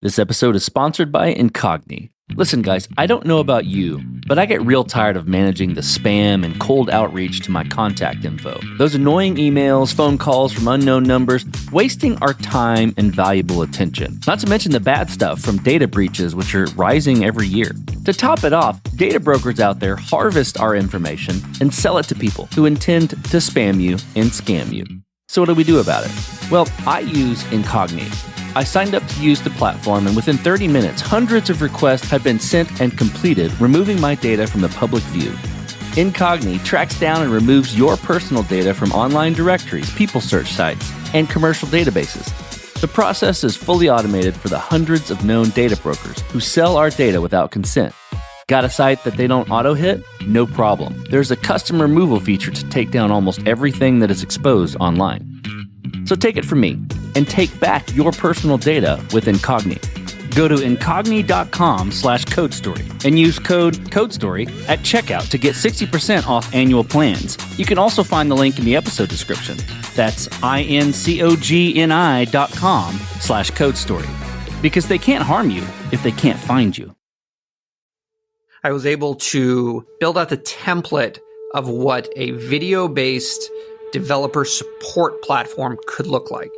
This episode is sponsored by Incogni. Listen, guys, I don't know about you, but I get real tired of managing the spam and cold outreach to my contact info. Those annoying emails, phone calls from unknown numbers, wasting our time and valuable attention. Not to mention the bad stuff from data breaches, which are rising every year. To top it off, data brokers out there harvest our information and sell it to people who intend to spam you and scam you. So what do we do about it? Well, I use Incogni. I signed up to use the platform, and within 30 minutes, hundreds of requests have been sent and completed, removing my data from the public view. Incogni tracks down and removes your personal data from online directories, people search sites, and commercial databases. The process is fully automated for the hundreds of known data brokers who sell our data without consent. Got a site that they don't auto-hit? No problem. There's a custom removal feature to take down almost everything that is exposed online. So take it from me and take back your personal data with Incogni. Go to incogni.com/codestory and use code CODESTORY at checkout to get 60% off annual plans. You can also find the link in the episode description. That's incogni.com/codestory, because they can't harm you if they can't find you. I was able to build out the template of what a video-based developer support platform could look like.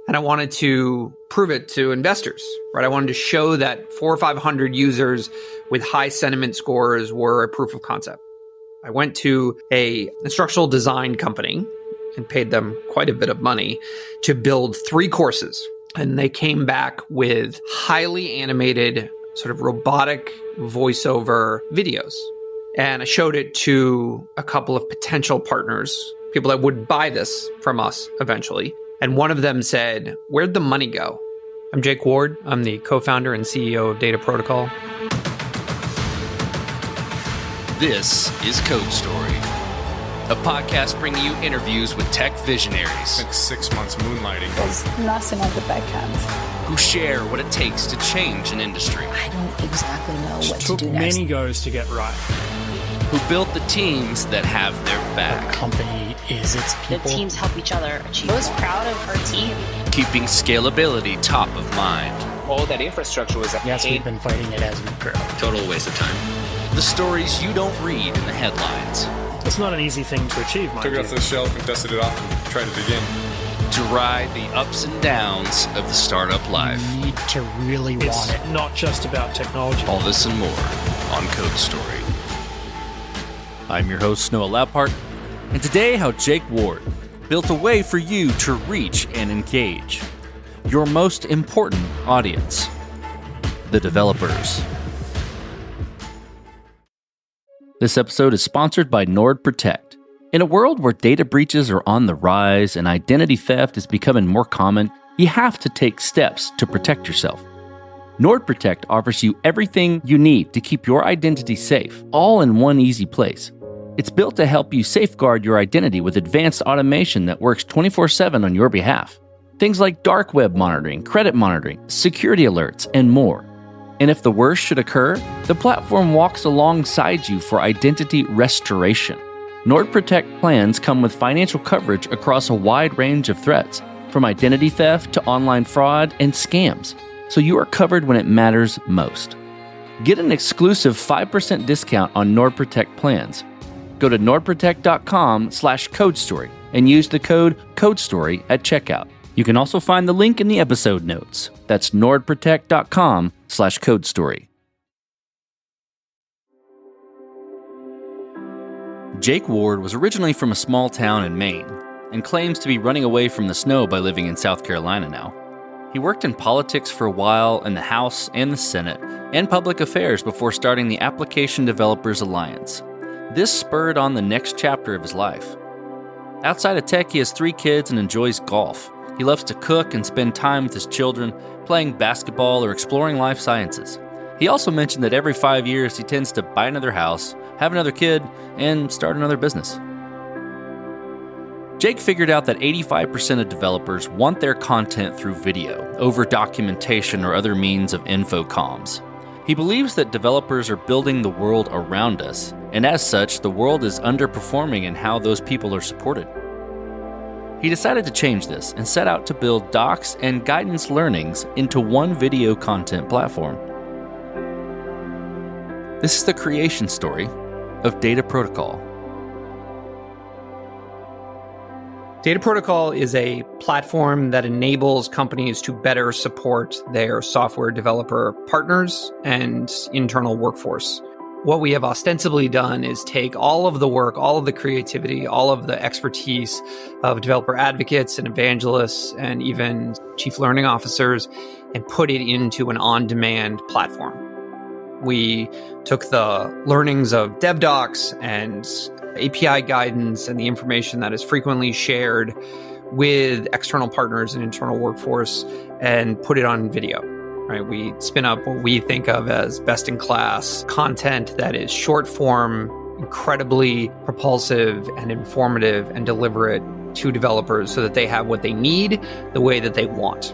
And I wanted to prove it to investors, right? I wanted to show that 400 or 500 users with high sentiment scores were a proof of concept. I went to a instructional design company and paid them quite a bit of money to build 3 courses. And they came back with highly animated, sort of robotic voiceover videos. And I showed it to a couple of potential partners, people that would buy this from us eventually. And one of them said, "Where'd the money go?" I'm Jake Ward. I'm the co-founder and CEO of Data Protocol. This is Code Story, a podcast bringing you interviews with tech visionaries. Spent 6 months moonlighting. There's nothing on the back end. Who share what it takes to change an industry. I don't exactly know what to took do next. many goes to get right. Who built the teams that have their back. Company is its people. The teams help each other achieve. I was proud of our team. Keeping scalability top of mind. All that infrastructure was Yes, we've been fighting it as we grow. total waste of time. The stories you don't read in the headlines. It's not an easy thing to achieve, mind Took it you. off the shelf and dusted it off and tried it again. To ride the ups and downs of the startup life. You need to really It's want it. not just about technology. All this and more on Code Story. I'm your host, Noah Laupart, and today how Jake Ward built a way for you to reach and engage your most important audience, the developers. This episode is sponsored by NordProtect. In a world where data breaches are on the rise and identity theft is becoming more common, you have to take steps to protect yourself. NordProtect offers you everything you need to keep your identity safe, all in one easy place. It's built to help you safeguard your identity with advanced automation that works 24/7 on your behalf. Things like dark web monitoring, credit monitoring, security alerts, and more. And if the worst should occur, the platform walks alongside you for identity restoration. NordProtect plans come with financial coverage across a wide range of threats, from identity theft to online fraud and scams, so you are covered when it matters most. Get an exclusive 5% discount on NordProtect plans. Go to nordprotect.com/codestory and use the code CODESTORY at checkout. You can also find the link in the episode notes. That's nordprotect.com/codestory. Jake Ward was originally from a small town in Maine and claims to be running away from the snow by living in South Carolina now. He worked in politics for a while in the House and the Senate and public affairs before starting the Application Developers Alliance. This spurred on the next chapter of his life. Outside of tech, he has 3 kids and enjoys golf. He loves to cook and spend time with his children, playing basketball or exploring life sciences. He also mentioned that every 5 years he tends to buy another house, have another kid, and start another business. Jake figured out that 85% of developers want their content through video, over documentation or other means of infocomms. He believes that developers are building the world around us, and as such, the world is underperforming in how those people are supported. He decided to change this and set out to build docs and guidance learnings into one video content platform. This is the creation story of Data Protocol. Data Protocol is a platform that enables companies to better support their software developer partners and internal workforce. What we have ostensibly done is take all of the work, all of the creativity, all of the expertise of developer advocates and evangelists and even chief learning officers and put it into an on-demand platform. We took the learnings of DevDocs and API guidance and the information that is frequently shared with external partners and internal workforce and put it on video. Right? We spin up what we think of as best-in-class content that is short form, incredibly propulsive and informative, and deliver it to developers so that they have what they need the way that they want.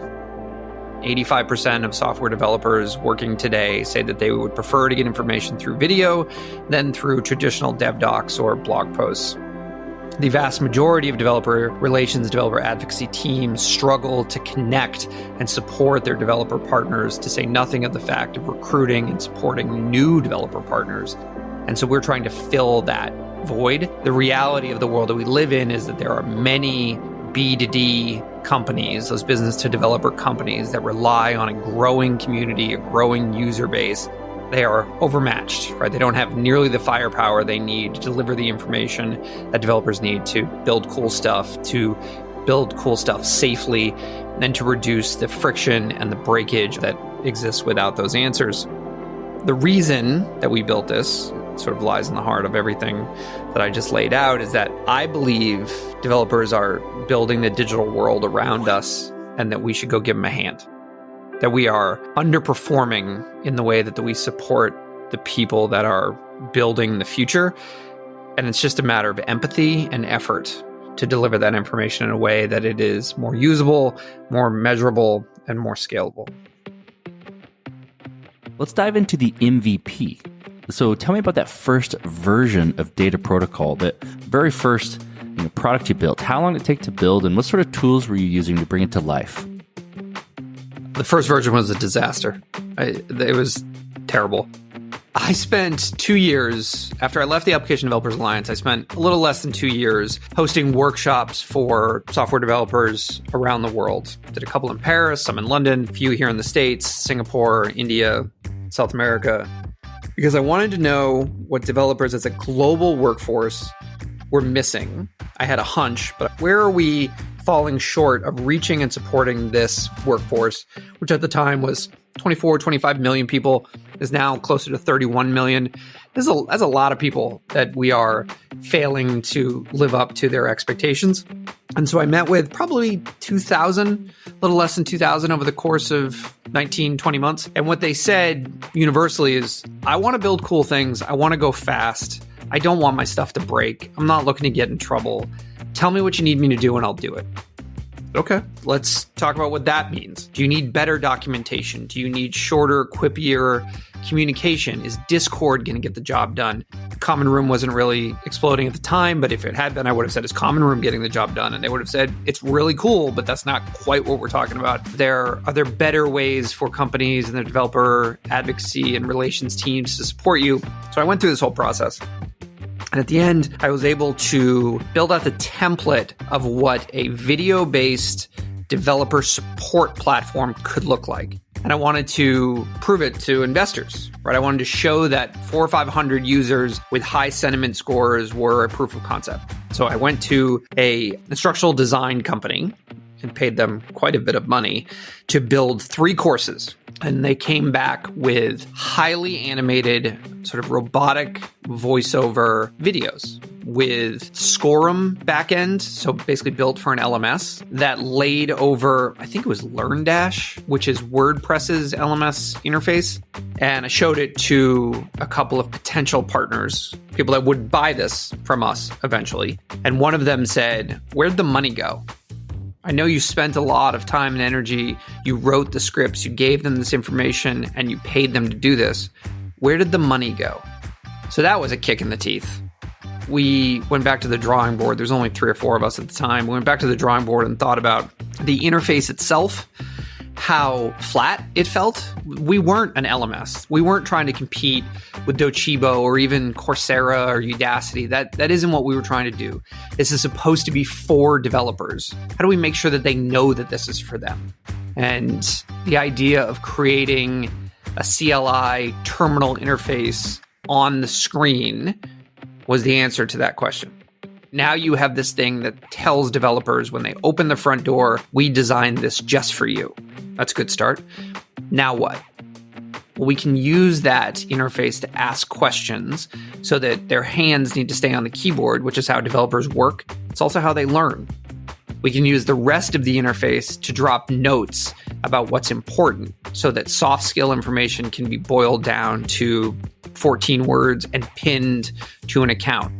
85% of software developers working today say that they would prefer to get information through video than through traditional dev docs or blog posts. The vast majority of developer relations, developer advocacy teams struggle to connect and support their developer partners, to say nothing of the fact of recruiting and supporting new developer partners. And so we're trying to fill that void. The reality of the world that we live in is that there are many B2D companies, those business to developer companies that rely on a growing community, a growing user base. They are overmatched, right? They don't have nearly the firepower they need to deliver the information that developers need to build cool stuff safely, and to reduce the friction and the breakage that exists without those answers. The reason that we built this sort of lies in the heart of everything that I just laid out, is that I believe developers are building the digital world around us and that we should go give them a hand. That we are underperforming in the way that we support the people that are building the future. And it's just a matter of empathy and effort to deliver that information in a way that it is more usable, more measurable, and more scalable. Let's dive into the MVP. So tell me about that first version of Data Protocol, that very first product you built. How long did it take to build, and what sort of tools were you using to bring it to life? The first version was a disaster. It was terrible. I spent 2 years, after I left the Application Developers Alliance, I spent a little less than 2 years hosting workshops for software developers around the world. Did a couple in Paris, some in London, a few here in the States, Singapore, India, South America, because I wanted to know what developers as a global workforce were missing. I had a hunch, but where are we falling short of reaching and supporting this workforce, which at the time was 24, 25 million people, is now closer to 31 million. That's a lot of people that we are failing to live up to their expectations. And so I met with probably 2,000, a little less than 2,000 over the course of 19, 20 months. And what they said universally is, I want to build cool things. I want to go fast. I don't want my stuff to break. I'm not looking to get in trouble. Tell me what you need me to do and I'll do it. Okay, let's talk about what that means. Do you need better documentation? Do you need shorter, quippier communication? Is Discord going to get the job done? Common Room wasn't really exploding at the time, but if it had been, I would have said, is Common Room getting the job done? And they would have said, it's really cool, but that's not quite what we're talking about. Are there better ways for companies and their developer advocacy and relations teams to support you? So I went through this whole process. And at the end, I was able to build out the template of what a video-based developer support platform could look like. And I wanted to prove it to investors, right? I wanted to show that 400 or 500 users with high sentiment scores were a proof of concept. So I went to an instructional design company and paid them quite a bit of money to build 3 courses. And they came back with highly animated, sort of robotic voiceover videos with Scorum backend, so basically built for an LMS, that laid over, I think it was LearnDash, which is WordPress's LMS interface. And I showed it to a couple of potential partners, people that would buy this from us eventually. And one of them said, "Where'd the money go? I know you spent a lot of time and energy. You wrote the scripts, you gave them this information, and you paid them to do this. Where did the money go?" So that was a kick in the teeth. we went back to the drawing board. There's only 3 or 4 of us at the time. We went back to the drawing board and thought about the interface itself, how flat it felt. We weren't an LMS. We weren't trying to compete with Docebo or even Coursera or Udacity. That isn't what we were trying to do. This is supposed to be for developers. How do we make sure that they know that this is for them? And the idea of creating a CLI terminal interface on the screen was the answer to that question. Now you have this thing that tells developers when they open the front door, we designed this just for you. That's a good start. Now what? Well, we can use that interface to ask questions so that their hands need to stay on the keyboard, which is how developers work. It's also how they learn. We can use the rest of the interface to drop notes about what's important so that soft skill information can be boiled down to 14 words and pinned to an account.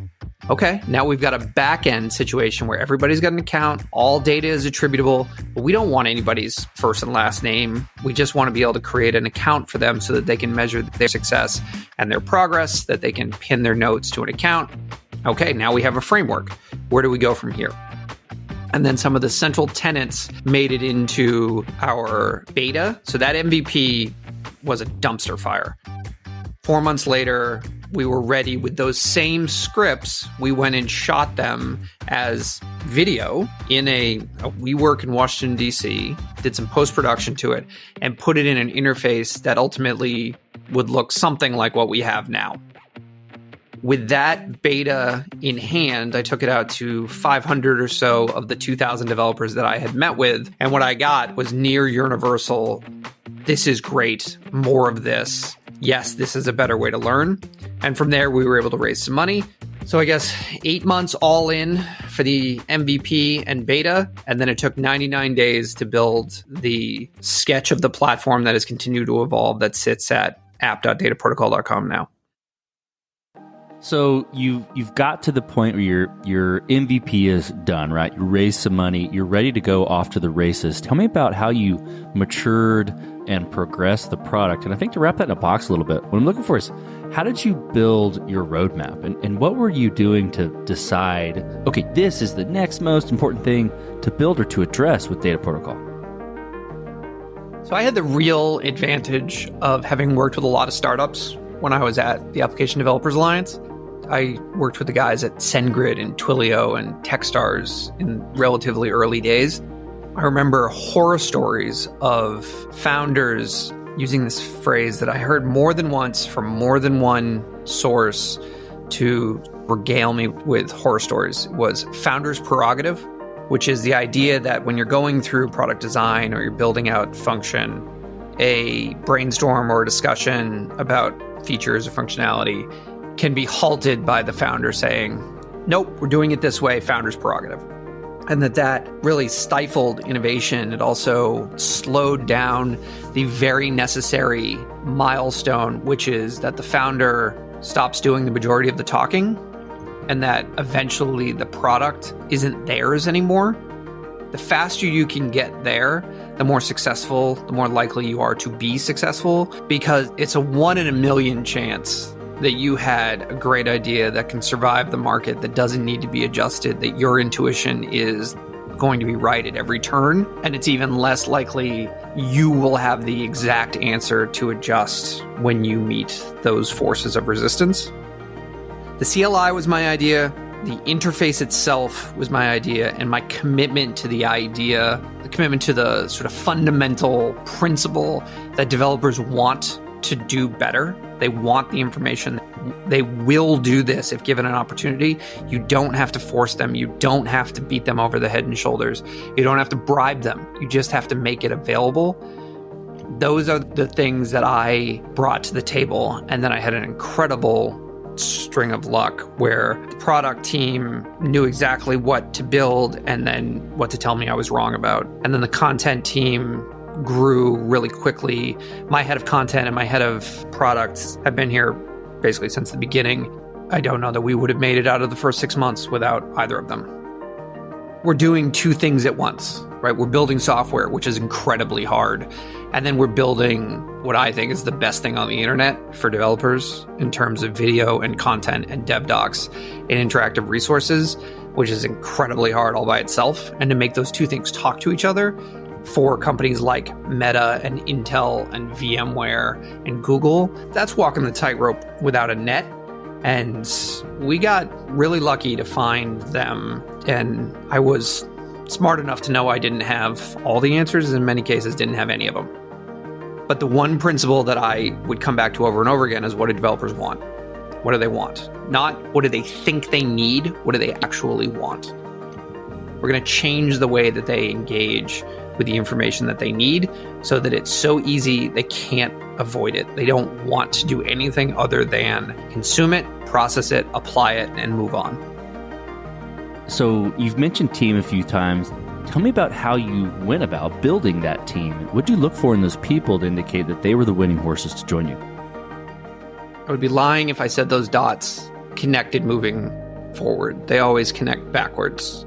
Okay, now we've got a back-end situation where everybody's got an account, all data is attributable, but we don't want anybody's first and last name. We just want to be able to create an account for them so that they can measure their success and their progress, that they can pin their notes to an account. Okay, now we have a framework. Where do we go from here? And then some of the central tenets made it into our beta. So that MVP was a dumpster fire. 4 months later, we were ready with those same scripts. We went and shot them as video in a WeWork in Washington, D.C., did some post-production to it, and put it in an interface that ultimately would look something like what we have now. With that beta in hand, I took it out to 500 or so of the 2,000 developers that I had met with. And what I got was near universal, this is great, more of this. Yes, this is a better way to learn. And from there, we were able to raise some money. So I guess 8 months all in for the MVP and beta. And then it took 99 days to build the sketch of the platform that has continued to evolve that sits at app.dataprotocol.com now. So you've got to the point where your MVP is done, right? You raised some money. You're ready to go off to the races. Tell me about how you matured and progressed the product. And I think to wrap that in a box a little bit, what I'm looking for is how did you build your roadmap? And what were you doing to decide, okay, this is the next most important thing to build or to address with Data Protocol? So I had the real advantage of having worked with a lot of startups when I was at the Application Developers Alliance. I worked with the guys at SendGrid and Twilio and Techstars in relatively early days. I remember horror stories of founders using this phrase that I heard more than once from more than one source to regale me with horror stories. It was founder's prerogative, which is the idea that when you're going through product design or you're building out function, a brainstorm or a discussion about features or functionality can be halted by the founder saying, nope, we're doing it this way, founder's prerogative. And that really stifled innovation. It also slowed down the very necessary milestone, which is that the founder stops doing the majority of the talking and that eventually the product isn't theirs anymore. The faster you can get there, the more successful, the more likely you are to be successful, because it's a 1 in a million chance that you had a great idea that can survive the market, that doesn't need to be adjusted, that your intuition is going to be right at every turn. And it's even less likely you will have the exact answer to adjust when you meet those forces of resistance. The CLI was my idea. The interface itself was my idea, and my commitment to the idea, the commitment to the sort of fundamental principle that developers want to do better. They want the information. They will do this if given an opportunity. You don't have to force them. You don't have to beat them over the head and shoulders. You don't have to bribe them. You just have to make it available. Those are the things that I brought to the table. And then I had an incredible string of luck where the product team knew exactly what to build and then what to tell me I was wrong about. And then the content team grew really quickly. My head of content and my head of products have been here basically since the beginning. I don't know that we would have made it out of the first 6 months without either of them. we're doing two things at once, right? We're building software, which is incredibly hard. And then we're building what I think is the best thing on the internet for developers in terms of video and content and dev docs and interactive resources, which is incredibly hard all by itself. And to make those two things talk to each other for companies like Meta and Intel and VMware and Google, that's walking the tightrope without a net. And we got really lucky to find them. And I was smart enough to know I didn't have all the answers, and in many cases didn't have any of them. But the one principle that I would come back to over and over again is, what do developers want? What do they want? Not what do they think they need, what do they actually want? We're going to change the way that they engage with the information that they need so that it's so easy they can't avoid it. They don't want to do anything other than consume it, process it, apply it, and move on. So you've mentioned team a few times. Tell me about how you went about building that team. What did you look for in those people to indicate that they were the winning horses to join you? I would be lying if I said those dots connected moving forward. They always connect backwards.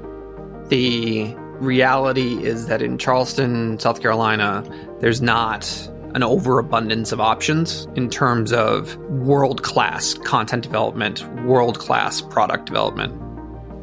The reality is that in Charleston, South Carolina, there's not an overabundance of options in terms of world-class content development, world-class product development.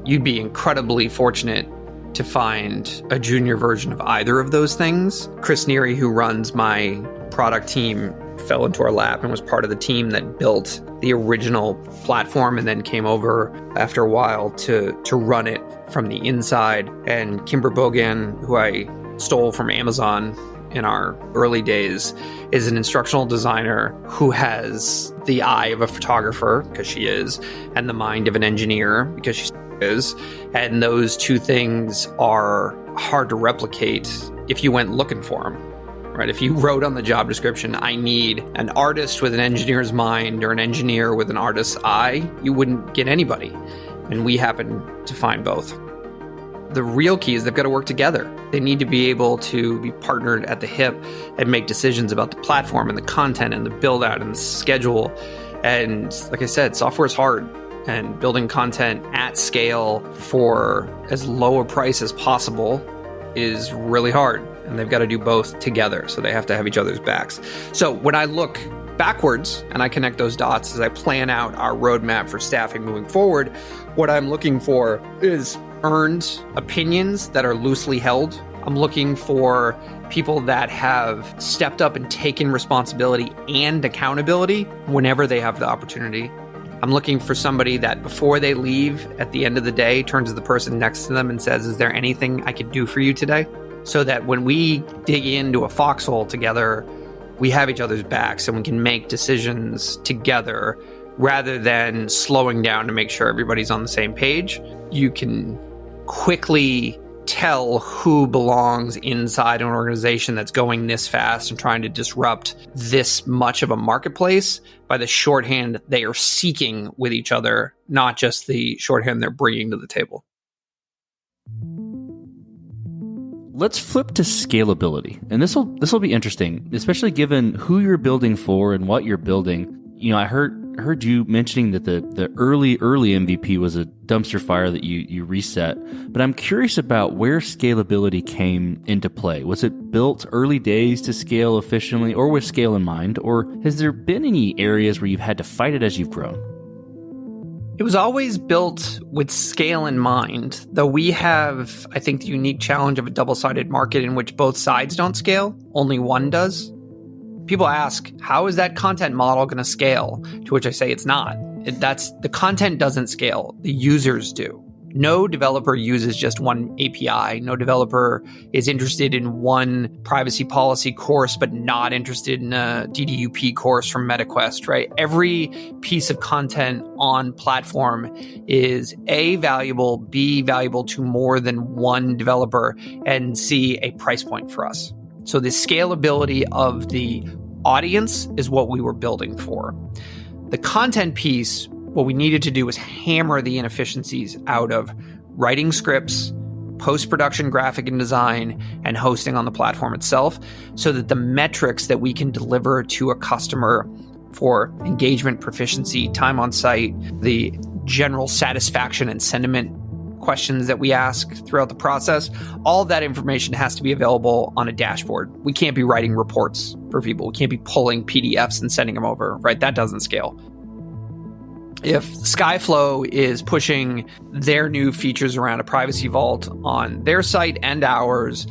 You'd be incredibly fortunate to find a junior version of either of those things. Chris Neary, who runs my product team, fell into our lap and was part of the team that built the original platform and then came over after a while to run it from the inside. And Kimber Bogan, who I stole from Amazon in our early days, is an instructional designer who has the eye of a photographer, because she is, and the mind of an engineer, because she is. And those two things are hard to replicate if you went looking for them. Right? If you wrote on the job description, I need an artist with an engineer's mind or an engineer with an artist's eye, you wouldn't get anybody. And we happen to find both. The real key is they've got to work together. They need to be able to be partnered at the hip and make decisions about the platform and the content and the build out and the schedule. And like I said, software is hard, and building content at scale for as low a price as possible is really hard. And they've got to do both together. So they have to have each other's backs. So when I look backwards and I connect those dots as I plan out our roadmap for staffing moving forward, what I'm looking for is earned opinions that are loosely held. I'm looking for people that have stepped up and taken responsibility and accountability whenever they have the opportunity. I'm looking for somebody that before they leave at the end of the day turns to the person next to them and says, is there anything I could do for you today? So that when we dig into a foxhole together, we have each other's backs and we can make decisions together rather than slowing down to make sure everybody's on the same page. You can quickly tell who belongs inside an organization that's going this fast and trying to disrupt this much of a marketplace by the shorthand they are seeking with each other, not just the shorthand they're bringing to the table. Let's flip to scalability. And this will be interesting, especially given who you're building for and what you're building. You know, I heard you mentioning that the early MVP was a dumpster fire that you reset, but I'm curious about where scalability came into play. Was it built early days to scale efficiently or with scale in mind, or has there been any areas where you've had to fight it as you've grown? It was always built with scale in mind, though we have, I think, the unique challenge of a double-sided market in which both sides don't scale, only one does. People ask, how is that content model going to scale? To which I say it's not. The content doesn't scale. The users do. No developer uses just one API. No developer is interested in one privacy policy course, but not interested in a DDUP course from MetaQuest, right? Every piece of content on platform is A, valuable, B, valuable to more than one developer, and C, a price point for us. So the scalability of the audience is what we were building for. The content piece, what we needed to do was hammer the inefficiencies out of writing scripts, post-production graphic and design, and hosting on the platform itself, so that the metrics that we can deliver to a customer for engagement, proficiency, time on site, the general satisfaction and sentiment questions that we ask throughout the process. All of that information has to be available on a dashboard. We can't be writing reports for people. We can't be pulling PDFs and sending them over, right? That doesn't scale. If Skyflow is pushing their new features around a privacy vault on their site and ours,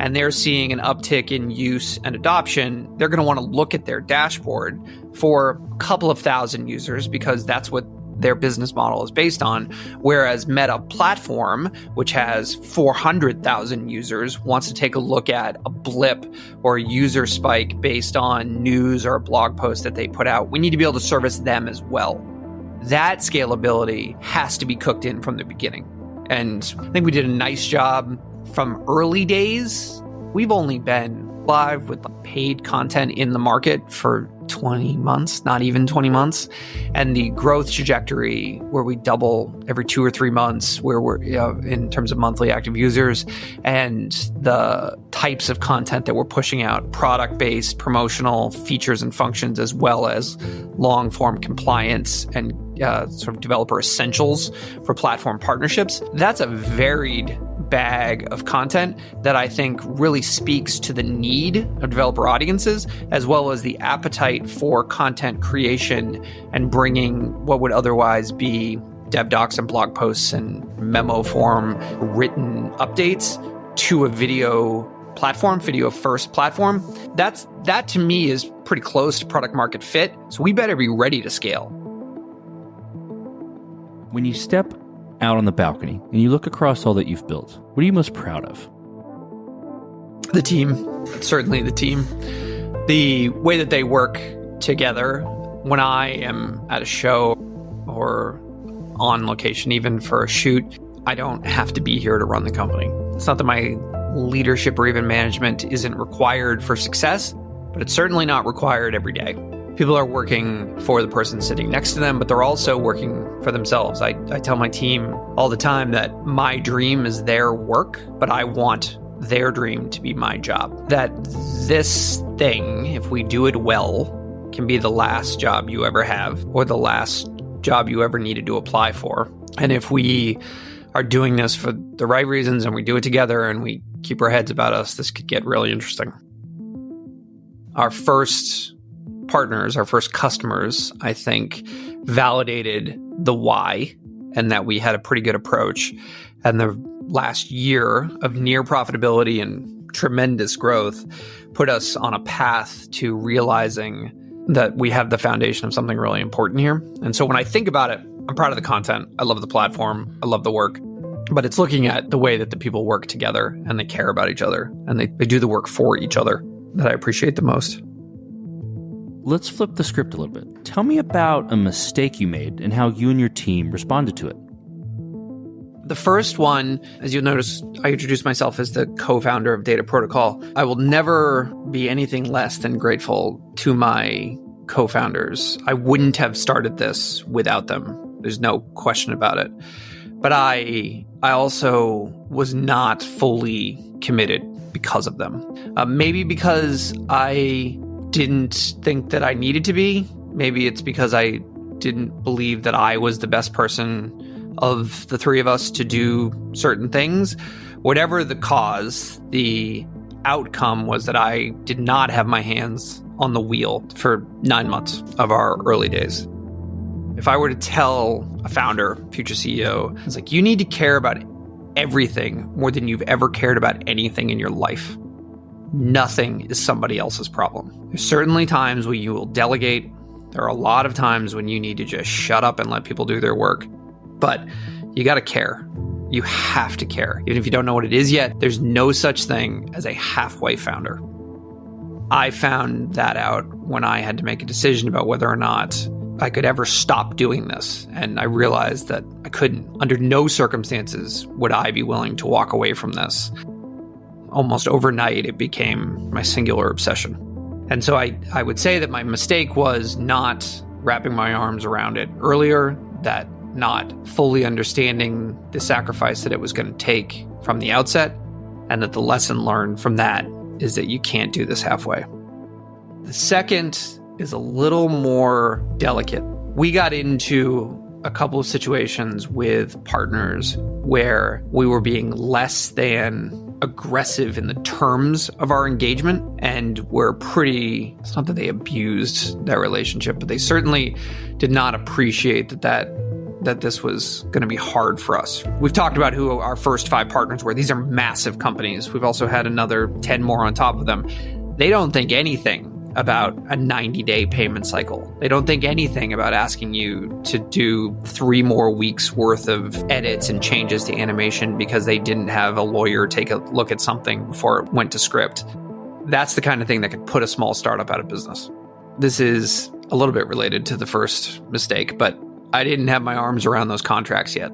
and they're seeing an uptick in use and adoption, they're going to want to look at their dashboard for a couple of thousand users because that's what their business model is based on. Whereas Meta Platform, which has 400,000 users, wants to take a look at a blip or a user spike based on news or a blog post that they put out. We need to be able to service them as well. That scalability has to be cooked in from the beginning. And I think we did a nice job from early days. We've only been live with paid content in the market for 20 months, not even 20 months. And the growth trajectory where we double every 2 or 3 months, where we're in terms of monthly active users, and the types of content that we're pushing out, product-based, promotional features and functions, as well as long-form compliance and sort of developer essentials for platform partnerships. That's a varied bag of content that I think really speaks to the need of developer audiences, as well as the appetite for content creation and bringing what would otherwise be dev docs and blog posts and memo form written updates to a video platform, video first platform. That to me is pretty close to product market fit. So we better be ready to scale. When you step out on the balcony and you look across all that you've built, what are you most proud of? The team, certainly the team. The way that they work together. When I am at a show or on location, even for a shoot, I don't have to be here to run the company. It's not that my leadership or even management isn't required for success, but it's certainly not required every day. People are working for the person sitting next to them, but they're also working for themselves. I tell my team all the time that my dream is their work, but I want their dream to be my job. That this thing, if we do it well, can be the last job you ever have or the last job you ever needed to apply for. And if we are doing this for the right reasons and we do it together and we keep our heads about us, this could get really interesting. Our first partners, our first customers, I think, validated the why and that we had a pretty good approach. And the last year of near profitability and tremendous growth put us on a path to realizing that we have the foundation of something really important here. And so when I think about it, I'm proud of the content. I love the platform. I love the work. But it's looking at the way that the people work together and they care about each other and they do the work for each other that I appreciate the most. Let's flip the script a little bit. Tell me about a mistake you made and how you and your team responded to it. The first one, as you'll notice, I introduced myself as the co-founder of Data Protocol. I will never be anything less than grateful to my co-founders. I wouldn't have started this without them. There's no question about it. But I also was not fully committed because of them. Maybe because I didn't think that I needed to be. Maybe it's because I didn't believe that I was the best person of the three of us to do certain things. Whatever the cause, the outcome was that I did not have my hands on the wheel for 9 months of our early days. If I were to tell a founder, future CEO, it's like, you need to care about everything more than you've ever cared about anything in your life. Nothing is somebody else's problem. There's certainly times when you will delegate. There are a lot of times when you need to just shut up and let people do their work. But you got to care. You have to care. Even if you don't know what it is yet, there's no such thing as a halfway founder. I found that out when I had to make a decision about whether or not I could ever stop doing this. And I realized that I couldn't. Under no circumstances would I be willing to walk away from this. Almost overnight, it became my singular obsession. And so I would say that my mistake was not wrapping my arms around it earlier, that not fully understanding the sacrifice that it was going to take from the outset, and that the lesson learned from that is that you can't do this halfway. The second is a little more delicate. We got into a couple of situations with partners where we were being less than aggressive in the terms of our engagement, and were pretty, it's not that they abused that relationship, but they certainly did not appreciate that this was going to be hard for us. We've talked about who our first 5 partners were. These are massive companies. We've also had another 10 more on top of them. They don't think anything about a 90-day payment cycle. They don't think anything about asking you to do 3 more weeks worth of edits and changes to animation because they didn't have a lawyer take a look at something before it went to script. That's the kind of thing that could put a small startup out of business. This is a little bit related to the first mistake, but I didn't have my arms around those contracts yet.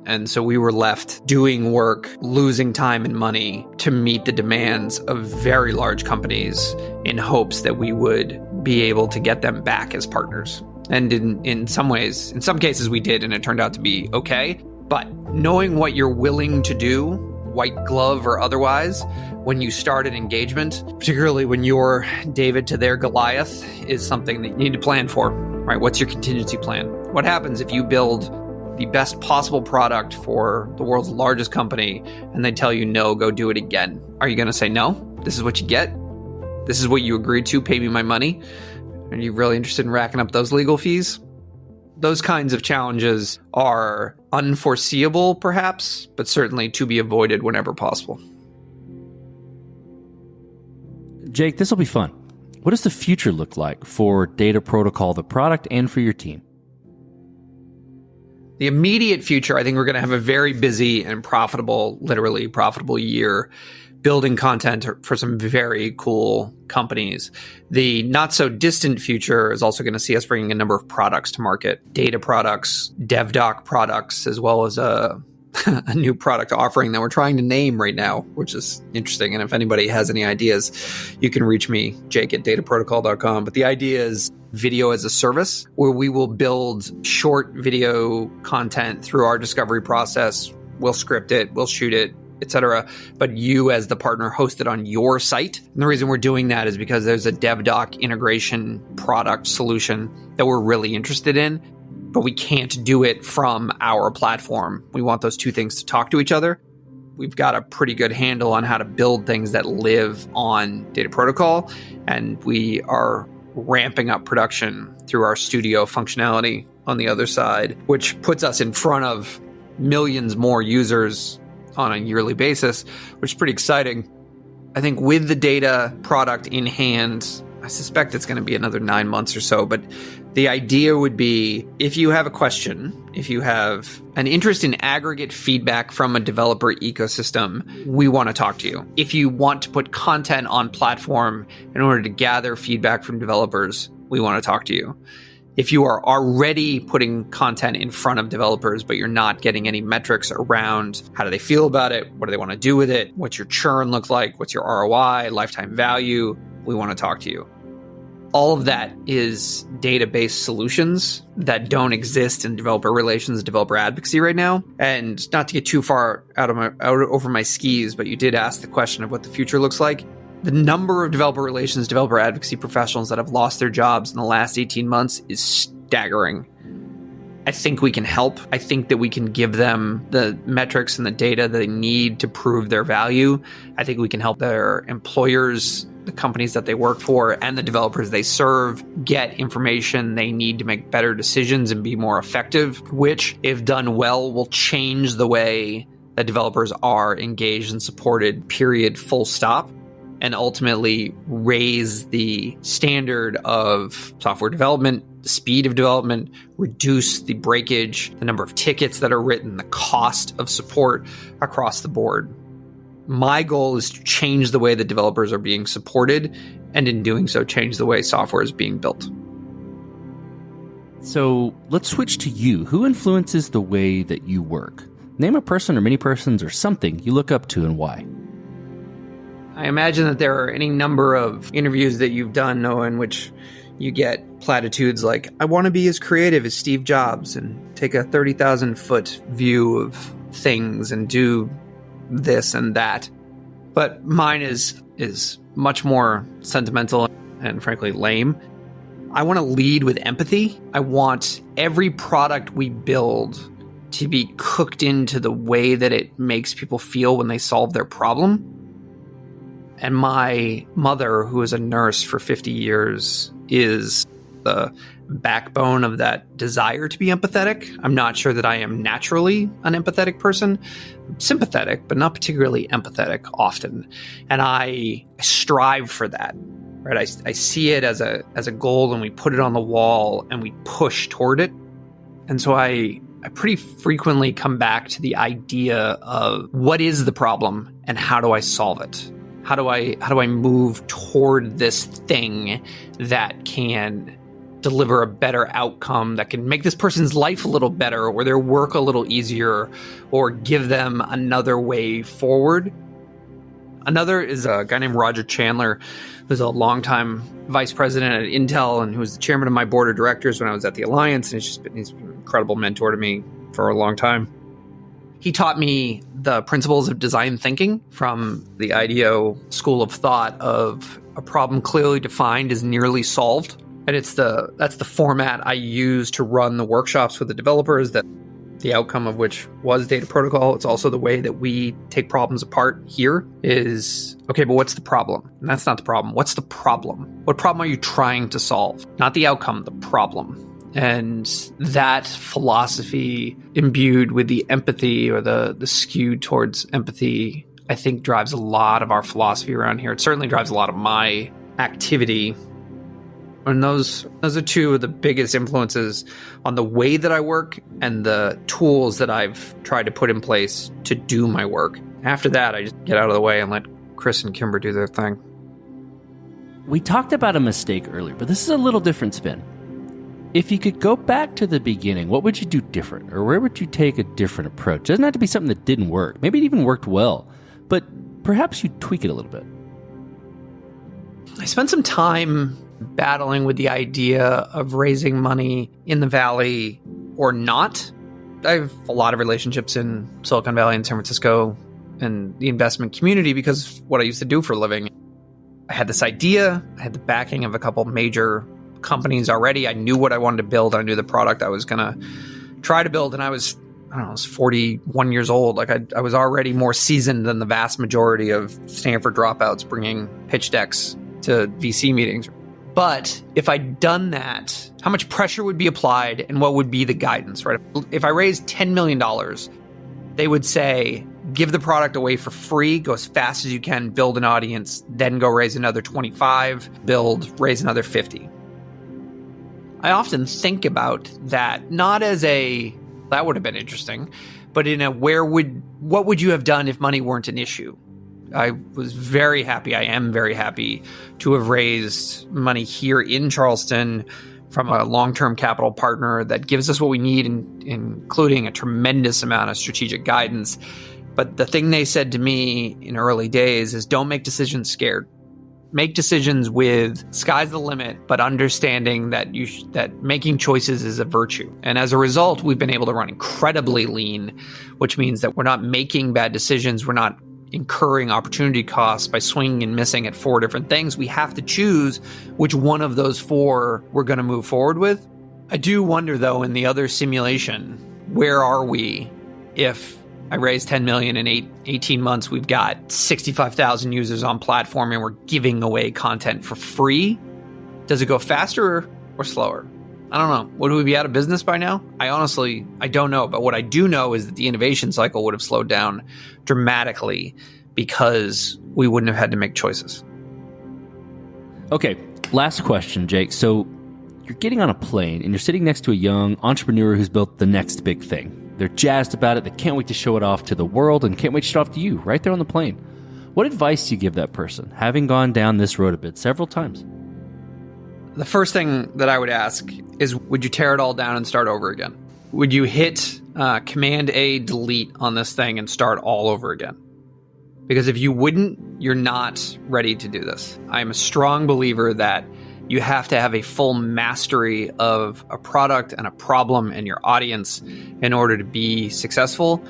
And so we were left doing work, losing time and money to meet the demands of very large companies in hopes that we would be able to get them back as partners. And in some ways, in some cases we did, and it turned out to be okay. But knowing what you're willing to do, white glove or otherwise, when you start an engagement, particularly when you're David to their Goliath, is something that you need to plan for, right? What's your contingency plan? What happens if you build the best possible product for the world's largest company and they tell you, no, go do it again? Are you going to say, no, this is what you get? This is what you agreed to, pay me my money? Are you really interested in racking up those legal fees? Those kinds of challenges are unforeseeable, perhaps, but certainly to be avoided whenever possible. Jake, this will be fun. What does the future look like for Data Protocol, the product, and for your team? The immediate future, I think we're going to have a very busy and profitable, literally profitable year building content for some very cool companies. The not so distant future is also going to see us bringing a number of products to market, data products, DevDoc products, as well as a new product offering that we're trying to name right now, which is interesting. And if anybody has any ideas, you can reach me, Jake at dataprotocol.com. But the idea is video as a service, where we will build short video content through our discovery process. We'll script it, we'll shoot it, etc. But you as the partner host it on your site. And the reason we're doing that is because there's a DevDoc integration product solution that we're really interested in, but we can't do it from our platform. We want those two things to talk to each other. We've got a pretty good handle on how to build things that live on Data Protocol, and we are ramping up production through our studio functionality on the other side, which puts us in front of millions more users on a yearly basis, which is pretty exciting. I think with the data product in hand, I suspect it's going to be another 9 months or so, but the idea would be, if you have a question, if you have an interest in aggregate feedback from a developer ecosystem, we want to talk to you. If you want to put content on platform in order to gather feedback from developers, we want to talk to you. If you are already putting content in front of developers, but you're not getting any metrics around how do they feel about it, what do they want to do with it, what's your churn look like, what's your ROI, lifetime value, we want to talk to you. All of that is data-based solutions that don't exist in developer relations, developer advocacy right now. And not to get too far out over my skis, but you did ask the question of what the future looks like. The number of developer relations, developer advocacy professionals that have lost their jobs in the last 18 months is staggering. I think we can help. I think that we can give them the metrics and the data that they need to prove their value. I think we can help their employers, the companies that they work for, and the developers they serve get information they need to make better decisions and be more effective, which, if done well, will change the way that developers are engaged and supported, period, full stop, and ultimately raise the standard of software development, the speed of development, reduce the breakage, the number of tickets that are written, the cost of support across the board. My goal is to change the way that developers are being supported, and in doing so, change the way software is being built. So let's switch to you. Who influences the way that you work? Name a person or many persons or something you look up to and why. I imagine that there are any number of interviews that you've done, Noah, in which you get platitudes like, I want to be as creative as Steve Jobs and take a 30,000-foot view of things and do this and that. But mine is much more sentimental and frankly lame. I want to lead with empathy. I want every product we build to be cooked into the way that it makes people feel when they solve their problem. And my mother, who was a nurse for 50 years, is the backbone of that desire to be empathetic. I'm not sure that I am naturally an empathetic person. I'm sympathetic, but not particularly empathetic often. And I strive for that. Right? I see it as a goal, and we put it on the wall and we push toward it. And so I pretty frequently come back to the idea of what is the problem and how do I solve it? How do I move toward this thing that can deliver a better outcome, that can make this person's life a little better, or their work a little easier, or give them another way forward? Another is a guy named Roger Chandler, who's a longtime vice president at Intel and who was the chairman of my board of directors when I was at the Alliance. And he's been an incredible mentor to me for a long time. He taught me the principles of design thinking from the IDEO school of thought of a problem clearly defined is nearly solved. And that's the format I use to run the workshops with the developers, that the outcome of which was data protocol. It's also the way that we take problems apart here is, okay, but what's the problem? And that's not the problem. What's the problem? What problem are you trying to solve? Not the outcome, the problem. And that philosophy imbued with the empathy, or the skew towards empathy, I think drives a lot of our philosophy around here. It certainly drives a lot of my activity. And those are two of the biggest influences on the way that I work and the tools that I've tried to put in place to do my work. After that, I just get out of the way and let Chris and Kimber do their thing. We talked about a mistake earlier, but this is a little different spin. If you could go back to the beginning, what would you do different? Or where would you take a different approach? It doesn't have to be something that didn't work. Maybe it even worked well, but perhaps you'd tweak it a little bit. I spent some time battling with the idea of raising money in the Valley or not. I have a lot of relationships in Silicon Valley and San Francisco and the investment community because what I used to do for a living. I had this idea. I had the backing of a couple major companies already. I knew what I wanted to build. I knew the product I was going to try to build. And I was 41 years old. Like I was already more seasoned than the vast majority of Stanford dropouts bringing pitch decks to VC meetings. But if I'd done that, how much pressure would be applied and what would be the guidance, right? If I raised $10 million, they would say, give the product away for free, go as fast as you can, build an audience, then go raise another 25, raise another 50. I often think about that, not as that would have been interesting, but in what would you have done if money weren't an issue? I was very happy. I am very happy to have raised money here in Charleston from a long-term capital partner that gives us what we need, including a tremendous amount of strategic guidance. But the thing they said to me in early days is don't make decisions scared. Make decisions with sky's the limit, but understanding that that making choices is a virtue. And as a result, we've been able to run incredibly lean, which means that we're not making bad decisions. We're not incurring opportunity costs by swinging and missing at 4 different things. We have to choose which one of those 4 we're going to move forward with. I do wonder, though, in the other simulation, where are we if I raised 10 million in 18 months, we've got 65,000 users on platform and we're giving away content for free? Does it go faster or slower? I don't know. Would we be out of business by now? I don't know. But what I do know is that the innovation cycle would have slowed down dramatically because we wouldn't have had to make choices. Okay, last question, Jake. So you're getting on a plane and you're sitting next to a young entrepreneur who's built the next big thing. They're jazzed about it. They can't wait to show it off to the world and can't wait to show it off to you right there on the plane. What advice do you give that person, having gone down this road a bit several times? The first thing that I would ask is, would you tear it all down and start over again? Would you hit Command A, delete on this thing and start all over again? Because if you wouldn't, you're not ready to do this. I'm a strong believer that you have to have a full mastery of a product and a problem and your audience in order to be successful.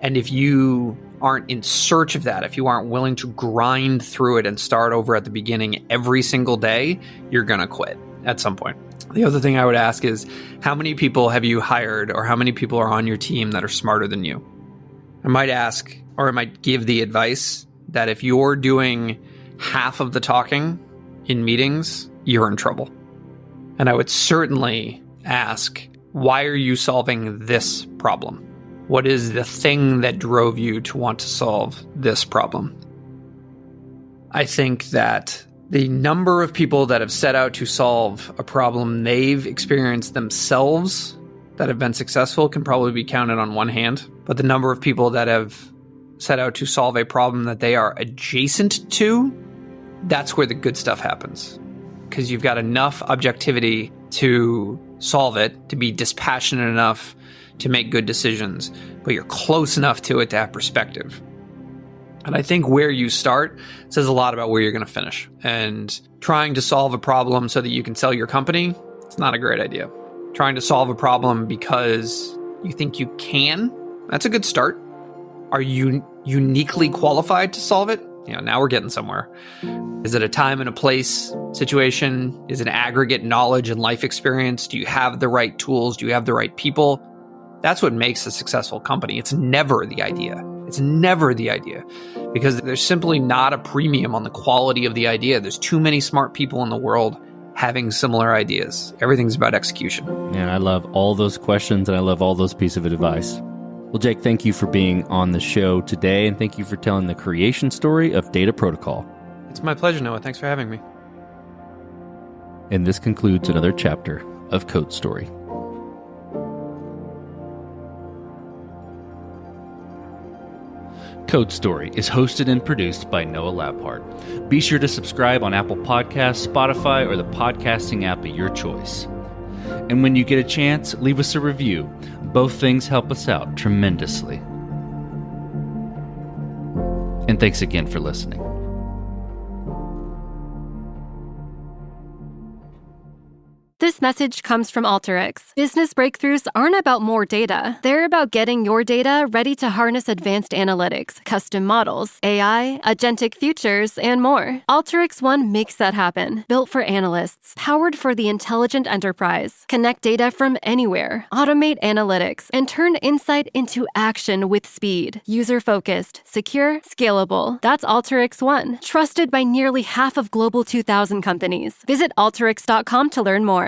And if you aren't in search of that, if you aren't willing to grind through it and start over at the beginning every single day, you're going to quit. at some point. The other thing I would ask is, how many people have you hired or how many people are on your team that are smarter than you? I might ask, or I might give the advice that if you're doing half of the talking in meetings, you're in trouble. And I would certainly ask, why are you solving this problem? What is the thing that drove you to want to solve this problem? I think that the number of people that have set out to solve a problem they've experienced themselves that have been successful can probably be counted on one hand. But the number of people that have set out to solve a problem that they are adjacent to, that's where the good stuff happens. Because you've got enough objectivity to solve it, to be dispassionate enough to make good decisions, but you're close enough to it to have perspective. And I think where you start says a lot about where you're going to finish. And trying to solve a problem so that you can sell your company, it's not a great idea. Trying to solve a problem because you think you can, that's a good start. Are you uniquely qualified to solve it? Now we're getting somewhere. Is it a time and a place situation? Is it aggregate knowledge and life experience? Do you have the right tools? Do you have the right people? That's what makes a successful company. It's never the idea. It's never the idea, because there's simply not a premium on the quality of the idea. There's too many smart people in the world having similar ideas. Everything's about execution. Man, I love all those questions and I love all those pieces of advice. Well, Jake, thank you for being on the show today, and thank you for telling the creation story of Data Protocol. It's my pleasure, Noah. Thanks for having me. And this concludes another chapter of Code Story. Code Story is hosted and produced by Noah Labhart. Be sure to subscribe on Apple Podcasts, Spotify, or the podcasting app of your choice. And when you get a chance, leave us a review. Both things help us out tremendously. And thanks again for listening. This message comes from Alteryx. Business breakthroughs aren't about more data. They're about getting your data ready to harness advanced analytics, custom models, AI, agentic futures, and more. Alteryx One makes that happen. Built for analysts, powered for the intelligent enterprise. Connect data from anywhere, automate analytics, and turn insight into action with speed. User-focused, secure, scalable. That's Alteryx One, trusted by nearly half of Global 2000 companies. Visit Alteryx.com to learn more.